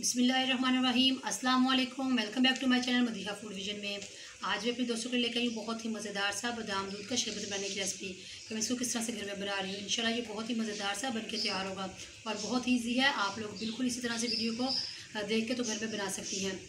बिस्मिल्लाहिर्रहमानिर्रहीम अस्सलाम वालेकुम। Welcome back to my channel Madiha Food Vision में। आज मैं अपने दोस्तों के लिए लेकर आई हूँ बहुत ही मज़ेदार सा बादाम दूध का शरबत बनाने की रेसिपी कि मैं इसको किस तरह से घर में बना रही हूँ। इंशाल्लाह ये बहुत ही मज़ेदार सा बनके तैयार होगा और बहुत ईजी है। आप लोग बिल्कुल इसी तरह से वीडियो को देख के तो घर में बना सकती हैं।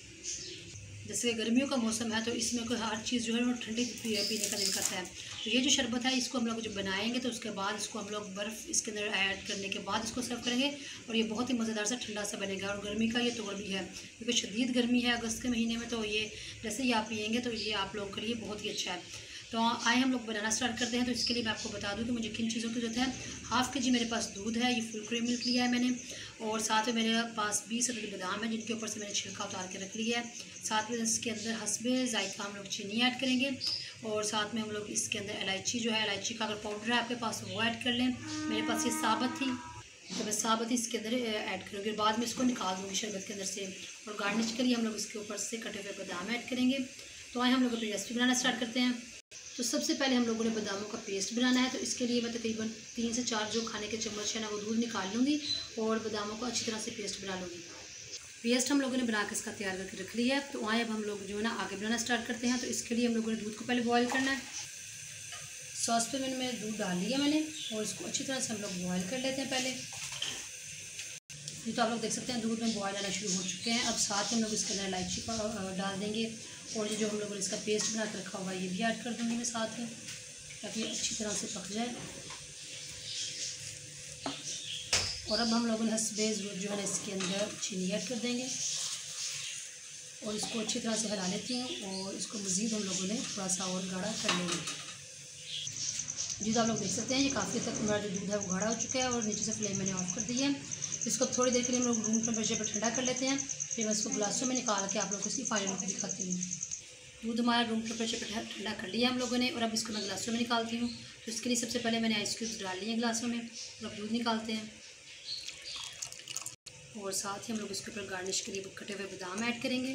जैसे गर्मियों का मौसम है तो इसमें कोई हर चीज़ जो है वो ठंडी पीने का दिल करता है। तो ये जो शरबत है इसको हम लोग जब बनाएंगे तो उसके बाद इसको हम लोग बर्फ़ इसके अंदर ऐड करने के बाद इसको सर्व करेंगे और ये बहुत ही मज़ेदार सा ठंडा सा बनेगा। और गर्मी का ये तोड़ भी है क्योंकि शदीद गर्मी है अगस्त के महीने में, तो ये जैसे ही आप पियेंगे तो ये आप लोगों के लिए बहुत ही अच्छा है। तो आए हम लोग बनाना स्टार्ट करते हैं। तो इसके लिए मैं आपको बता दूं कि मुझे किन चीज़ों की जरूरत है। हाफ़ के जी मेरे पास दूध है, ये फुल क्रीम मिल्क लिया है मैंने, और साथ में मेरे पास 20 अदद बादाम है जिनके ऊपर से मैंने छिलका उतार के रख लिया है। साथ में इसके अंदर हस्बे ज़ायक़ा हम लोग चीनी ऐड करेंगे और साथ में हम लोग इसके अंदर इलायची जो है, इलायची का अगर पाउडर है आपके पास वो ऐड कर लें। मेरे पास ये साबत थी तो मैं साबत ही इसके अंदर ऐड करूँगी और बाद में इसको निकाल दूँगी शरबत के अंदर से। और गार्निश के लिए हम लोग इसके ऊपर से कटे हुए बादाम ऐड करेंगे। तो आए हम लोग अपनी रेसिपी बनाना स्टार्ट करते हैं। तो सबसे पहले हम लोगों ने बादामों का पेस्ट बनाना है। तो इसके लिए मैं तकरीबन 3 से 4 जो खाने के चम्मच है ना वो दूध निकाल लूँगी और बादामों को अच्छी तरह से पेस्ट बना लूँगी। पेस्ट हम लोगों ने बना के इसका तैयार करके रख लिया है। तो आए अब हम लोग जो है ना आगे बनाना स्टार्ट करते हैं। तो इसके लिए हम लोगों ने दूध को पहले बॉयल करना है। सॉस पे मैंने दूध डाल लिया मैंने और इसको अच्छी तरह से हम लोग बॉयल कर लेते हैं पहले। ये तो आप लोग देख सकते हैं दूध में बॉयल आना शुरू हो चुके हैं। अब साथ में हम लोग इसके अंदर इलायची डाल देंगे और ये जो हम लोगों ने इसका पेस्ट बना कर रखा हुआ है ये भी ऐड कर दूँगी मैं साथ में, ताकि ये अच्छी तरह से पक जाए। और अब हम लोगों ने हस्बे ज़रूरत जो है ना इसके अंदर चीनी ऐड कर देंगे और इसको अच्छी तरह से हिला लेती हूँ और इसको मज़ीद हम लोगों ने थोड़ा सा और गाढ़ा कर लेंगे। जी तो आप लोग देख सकते हैं ये काफ़ी तक हमारा जो दूध है वो गाढ़ा हो चुका है और नीचे से फ्लेम मैंने ऑफ कर दी है। इसको थोड़ी देर के लिए हम लोग रूम टेम्परेचर पर ठंडा कर लेते हैं। फिर मैं इसको गिलासों में निकाल के आप लोगों को इसकी फाइनल लुक दिखाती हूँ। दूध हमारा रूम टेम्परेचर पर ठंडा कर लिया हम लोगों ने और अब इसको मैं गिलासों में निकालती हूँ। तो इसके लिए सबसे पहले मैंने आइस क्यूब्स डाल लिए गिलासों में और अब दूध निकालते हैं और साथ ही हम लोग इसके ऊपर गार्निश के लिए कटे हुए बादाम ऐड करेंगे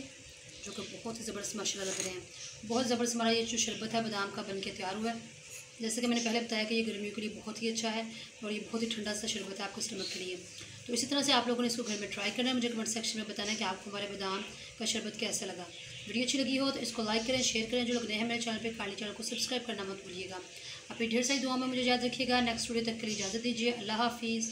जो कि बहुत ही ज़बरदस्त माशाल्लाह लग रहे हैं। बहुत ज़बरदस्त हमारा ये जो शरबत है बादाम का बन के तैयार हुआ है। जैसे कि मैंने पहले बताया कि ये गर्मियों के लिए बहुत ही अच्छा है और ये बहुत ही ठंडा सा शरबत है आपको स्टमक के लिए। तो इसी तरह से आप लोगों ने इसको घर में ट्राई करना है। मुझे कमेंट सेक्शन में बताना है कि आपको हमारे बादाम का शरबत कैसा लगा। वीडियो अच्छी लगी हो तो इसको लाइक करें, शेयर करें। जो लोग नए हैं मेरे चैनल पे काइंडली चैनल को सब्सक्राइब करना मत भूलिएगा। अपनी ढेर सारी दुआ में मुझे याद रखिएगा। नेक्स्ट वीडियो तक के लिए इजाज़त दीजिए। अल्लाह हाफिज़।